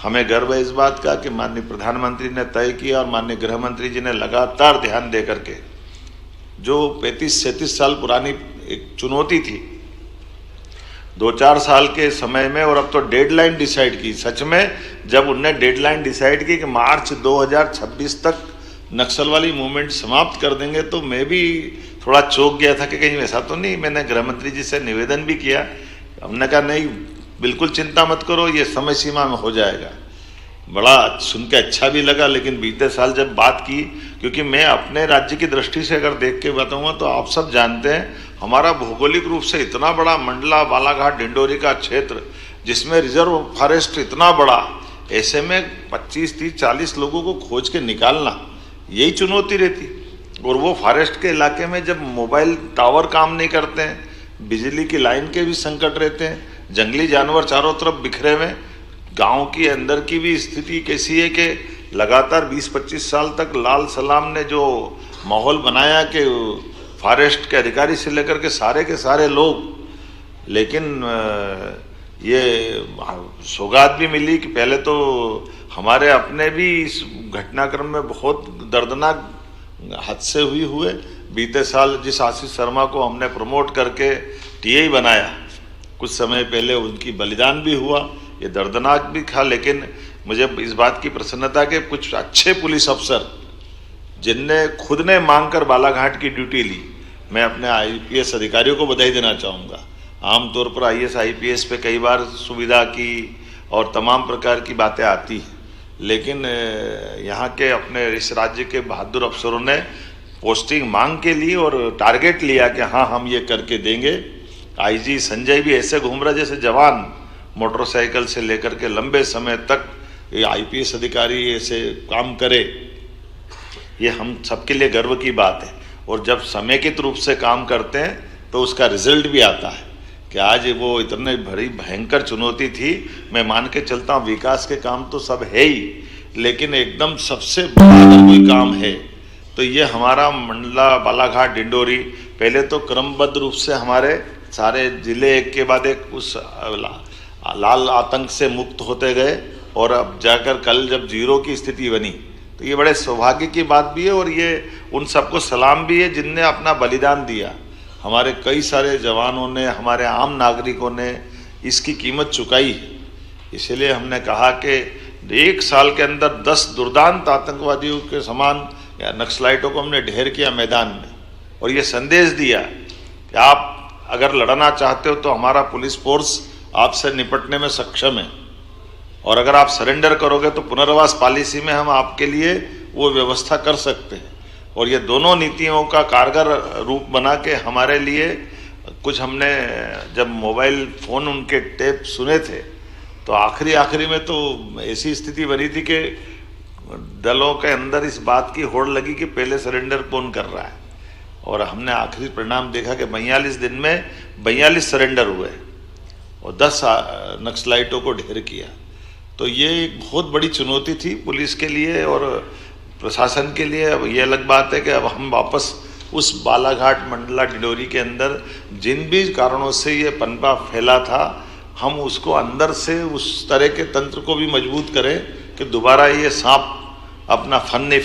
हमें गर्व है इस बात का कि माननीय प्रधानमंत्री ने तय किया और माननीय गृह मंत्री जी ने लगातार ध्यान दे करके, जो 35-37 साल पुरानी एक चुनौती थी 2-4 साल के समय में, और अब तो डेडलाइन डिसाइड की। सच में जब उनने डेडलाइन डिसाइड की कि मार्च 2026 तक नक्सल वाली मूवमेंट समाप्त कर देंगे, तो मैं भी थोड़ा चौंक गया था कि कहीं ऐसा तो नहीं। मैंने गृह मंत्री जी से निवेदन भी किया, हमने कहा नहीं बिल्कुल चिंता मत करो, ये समय सीमा में हो जाएगा। बड़ा सुन के अच्छा भी लगा। लेकिन बीते साल जब बात की, क्योंकि मैं अपने राज्य की दृष्टि से अगर देख के बताऊंगा तो आप सब जानते हैं हमारा भौगोलिक रूप से इतना बड़ा मंडला बालाघाट डिंडोरी का क्षेत्र, जिसमें रिजर्व फॉरेस्ट इतना बड़ा, ऐसे में 25-30-40 लोगों को खोज के निकालना यही चुनौती रहती। और वो फॉरेस्ट के इलाके में जब मोबाइल टावर काम नहीं करते हैं, बिजली की लाइन के भी संकट रहते हैं, जंगली जानवर चारों तरफ बिखरे हुए, गांव की अंदर की भी स्थिति कैसी है कि लगातार 20-25 साल तक लाल सलाम ने जो माहौल बनाया कि फॉरेस्ट के अधिकारी से लेकर के सारे लोग, लेकिन ये सौगात भी मिली कि पहले तो हमारे अपने भी इस घटनाक्रम में बहुत दर्दनाक हादसे हुए। बीते साल जिस आशीष शर्मा को हमने प्रमोट करके टीआई बनाया, कुछ समय पहले उनकी बलिदान भी हुआ, ये दर्दनाक भी था। लेकिन मुझे इस बात की प्रसन्नता के कुछ अच्छे पुलिस अफसर जिनने खुद ने मांग कर बालाघाट की ड्यूटी ली, मैं अपने आईपीएस अधिकारियों को बधाई देना चाहूँगा। आमतौर पर आईएएस आईपीएस पे कई बार सुविधा की और तमाम प्रकार की बातें आती हैं, लेकिन यहाँ के अपने इस राज्य के बहादुर अफसरों ने पोस्टिंग मांग के लिए और टारगेट लिया कि हाँ हम ये करके देंगे। आईजी संजय भी ऐसे घूम रहा जैसे जवान, मोटरसाइकिल से लेकर के लंबे समय तक ये आईपीएस अधिकारी ऐसे काम करे, ये हम सबके लिए गर्व की बात है। और जब समेकित रूप से काम करते हैं तो उसका रिजल्ट भी आता है कि आज वो इतने बड़ी भयंकर चुनौती थी। मैं मान के चलता हूँ विकास के काम तो सब है ही, लेकिन एकदम सबसे बड़ा अगर कोई काम है तो ये हमारा मंडला बालाघाट डिंडोरी, पहले तो क्रमबद्ध रूप से हमारे सारे जिले एक के बाद एक उस लाल आतंक से मुक्त होते गए, और अब जाकर कल जब जीरो की स्थिति बनी तो ये बड़े सौभाग्य की बात भी है। और ये उन सबको सलाम भी है जिनने अपना बलिदान दिया। हमारे कई सारे जवानों ने, हमारे आम नागरिकों ने इसकी कीमत चुकाई है। इसलिए हमने कहा कि 1 साल के अंदर 10 दुर्दांत आतंकवादियों के समान या नक्सलाइटों को हमने ढेर किया मैदान में, और ये संदेश दिया कि आप अगर लड़ना चाहते हो तो हमारा पुलिस फोर्स आपसे निपटने में सक्षम है, और अगर आप सरेंडर करोगे तो पुनर्वास पॉलिसी में हम आपके लिए वो व्यवस्था कर सकते हैं। और ये दोनों नीतियों का कारगर रूप बना के हमारे लिए कुछ हमने जब मोबाइल फ़ोन उनके टेप सुने थे तो आखिरी में तो ऐसी स्थिति बनी थी कि दलों के अंदर इस बात की होड़ लगी कि पहले सरेंडर कौन कर रहा है। और हमने आखिरी परिणाम देखा कि 42 दिन में 42 सरेंडर हुए और 10 नक्सलाइटों को ढेर किया। तो ये एक बहुत बड़ी चुनौती थी पुलिस के लिए और प्रशासन के लिए। अब ये अलग बात है कि अब हम वापस उस बालाघाट मंडला डिंडोरी के अंदर जिन भी कारणों से ये पनपा फैला था, हम उसको अंदर से उस तरह के तंत्र को भी मजबूत करें कि दोबारा ये सांप अपना फन नहीं